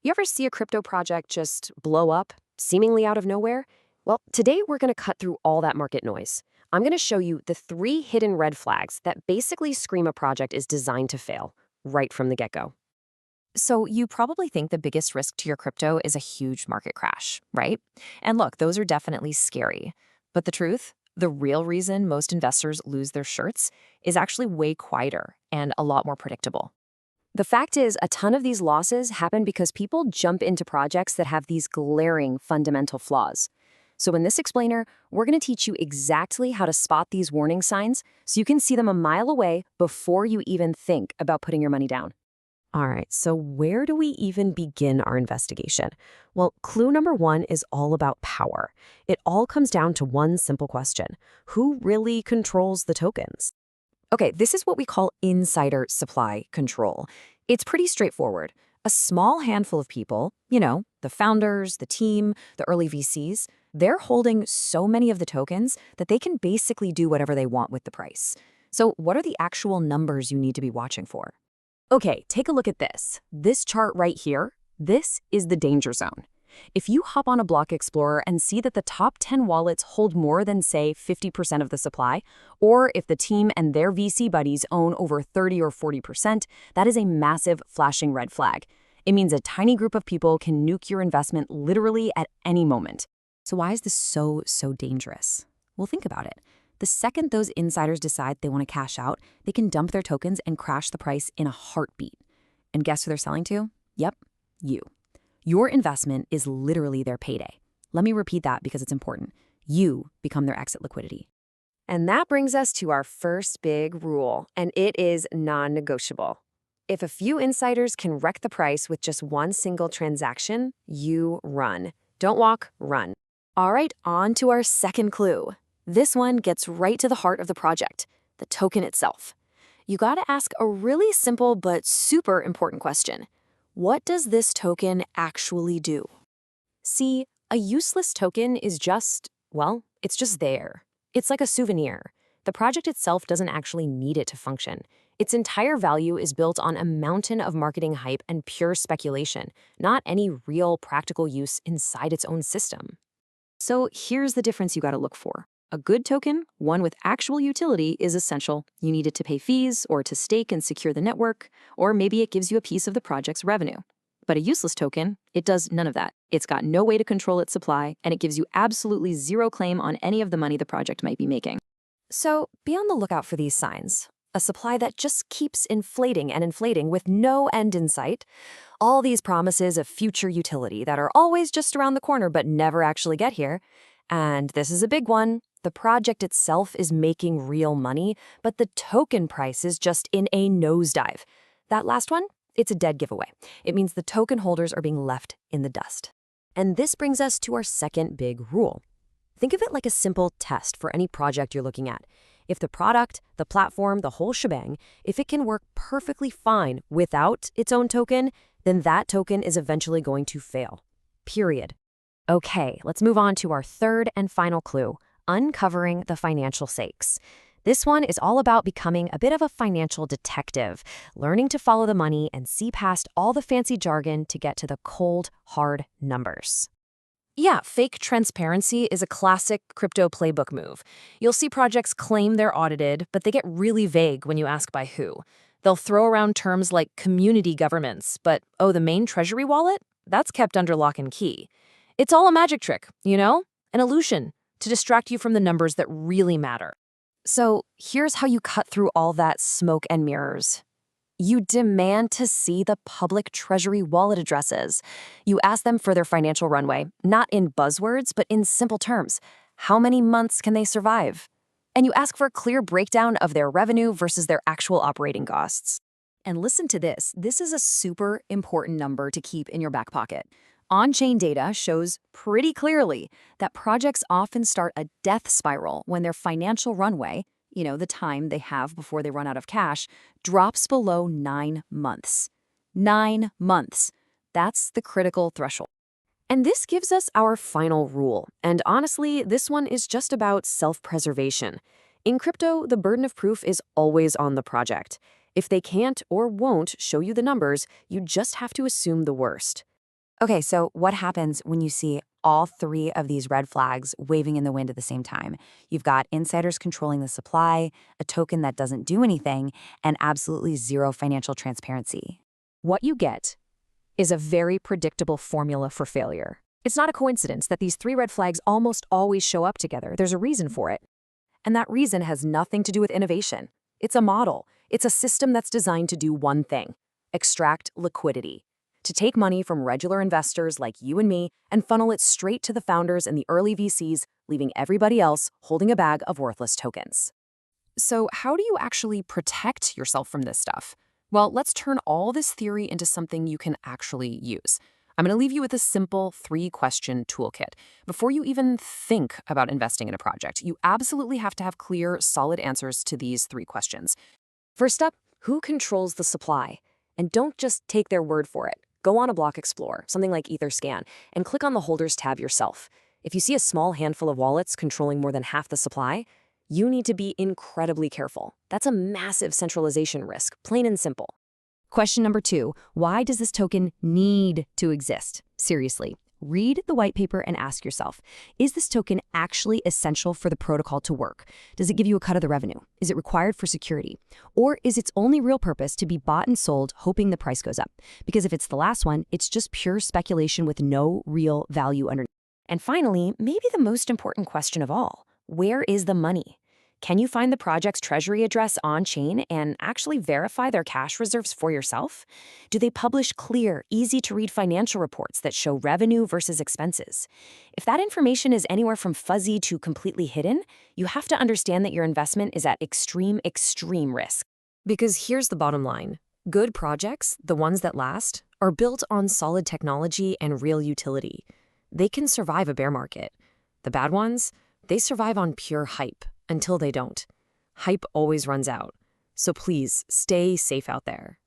You ever see a crypto project just blow up, seemingly out of nowhere? Well, today we're going to cut through all that market noise. I'm going to show you the 3 hidden red flags that basically scream a project is designed to fail right from the get-go. So, you probably think the biggest risk to your crypto is a huge market crash, right? And look, those are definitely scary. But the truth, the real reason most investors lose their shirts is actually way quieter and a lot more predictable. The fact is, a ton of these losses happen because people jump into projects that have these glaring fundamental flaws. So in this explainer, we're going to teach you exactly how to spot these warning signs so you can see them a mile away before you even think about putting your money down. All right, so where do we even begin our investigation? Well, clue number 1 is all about power. It all comes down to one simple question. Who really controls the tokens? Okay, this is what we call insider supply control. It's pretty straightforward. A small handful of people, the founders, the team, the early VCs, they're holding so many of the tokens that they can basically do whatever they want with the price. So what are the actual numbers you need to be watching for? Okay, take a look at this. This chart right here, this is the danger zone. If you hop on a block explorer and see that the top 10 wallets hold more than, say, 50% of the supply, or if the team and their VC buddies own over 30 or 40%, that is a massive flashing red flag. It means a tiny group of people can nuke your investment literally at any moment. So why is this so dangerous? Well, think about it. The second those insiders decide they want to cash out, they can dump their tokens and crash the price in a heartbeat. And guess who they're selling to? Yep, you. Your investment is literally their payday. Let me repeat that because it's important. You become their exit liquidity. And that brings us to our first big rule, and it is non-negotiable. If a few insiders can wreck the price with just one single transaction, you run. Don't walk, run. All right, on to our second clue. This one gets right to the heart of the project, the token itself. You gotta ask a really simple but super important question. What does this token actually do? See, a useless token is it's just there. It's like a souvenir. The project itself doesn't actually need it to function. Its entire value is built on a mountain of marketing hype and pure speculation, not any real practical use inside its own system. So here's the difference you gotta look for. A good token, one with actual utility, is essential. You need it to pay fees, or to stake and secure the network, or maybe it gives you a piece of the project's revenue. But a useless token, it does none of that. It's got no way to control its supply, and it gives you absolutely zero claim on any of the money the project might be making. So be on the lookout for these signs. A supply that just keeps inflating and inflating with no end in sight. All these promises of future utility that are always just around the corner but never actually get here. And this is a big one. The project itself is making real money, but the token price is just in a nosedive. That last one, it's a dead giveaway. It means the token holders are being left in the dust. And this brings us to our second big rule. Think of it like a simple test for any project you're looking at. If the product, the platform, the whole shebang, if it can work perfectly fine without its own token, then that token is eventually going to fail. Period. Okay, let's move on to our third and final clue. Uncovering the financial sakes. This one is all about becoming a bit of a financial detective, learning to follow the money and see past all the fancy jargon to get to the cold, hard numbers. Yeah, fake transparency is a classic crypto playbook move. You'll see projects claim they're audited, but they get really vague when you ask by who. They'll throw around terms like community governments, but the main treasury wallet? That's kept under lock and key. It's all a magic trick, an illusion, to distract you from the numbers that really matter. So here's how you cut through all that smoke and mirrors. You demand to see the public treasury wallet addresses. You ask them for their financial runway, not in buzzwords, but in simple terms. How many months can they survive? And you ask for a clear breakdown of their revenue versus their actual operating costs. And listen to this. This is a super important number to keep in your back pocket. On-chain data shows pretty clearly that projects often start a death spiral when their financial runway, the time they have before they run out of cash, drops below 9 months. 9 months. That's the critical threshold. And this gives us our final rule. And honestly, this one is just about self-preservation. In crypto, the burden of proof is always on the project. If they can't or won't show you the numbers, you just have to assume the worst. Okay, so what happens when you see all three of these red flags waving in the wind at the same time? You've got insiders controlling the supply, a token that doesn't do anything, and absolutely zero financial transparency. What you get is a very predictable formula for failure. It's not a coincidence that these three red flags almost always show up together. There's a reason for it. And that reason has nothing to do with innovation. It's a model. It's a system that's designed to do one thing: extract liquidity. To take money from regular investors like you and me and funnel it straight to the founders and the early VCs, leaving everybody else holding a bag of worthless tokens. So, how do you actually protect yourself from this stuff? Well, let's turn all this theory into something you can actually use. I'm going to leave you with a simple 3-question toolkit. Before you even think about investing in a project, you absolutely have to have clear, solid answers to these 3 questions. First up, who controls the supply? And don't just take their word for it. Go on a block explorer, something like Etherscan, and click on the Holders tab yourself. If you see a small handful of wallets controlling more than half the supply, you need to be incredibly careful. That's a massive centralization risk, plain and simple. Question number 2, why does this token need to exist? Seriously, read the white paper and ask yourself, is this token actually essential for the protocol to work? Does it give you a cut of the revenue? Is it required for security? Or is its only real purpose to be bought and sold, hoping the price goes up? Because if it's the last one, it's just pure speculation with no real value underneath. And finally, maybe the most important question of all, where is the money? Can you find the project's treasury address on-chain and actually verify their cash reserves for yourself? Do they publish clear, easy-to-read financial reports that show revenue versus expenses? If that information is anywhere from fuzzy to completely hidden, you have to understand that your investment is at extreme risk. Because here's the bottom line. Good projects, the ones that last, are built on solid technology and real utility. They can survive a bear market. The bad ones, they survive on pure hype. Until they don't. Hype always runs out. So please, stay safe out there.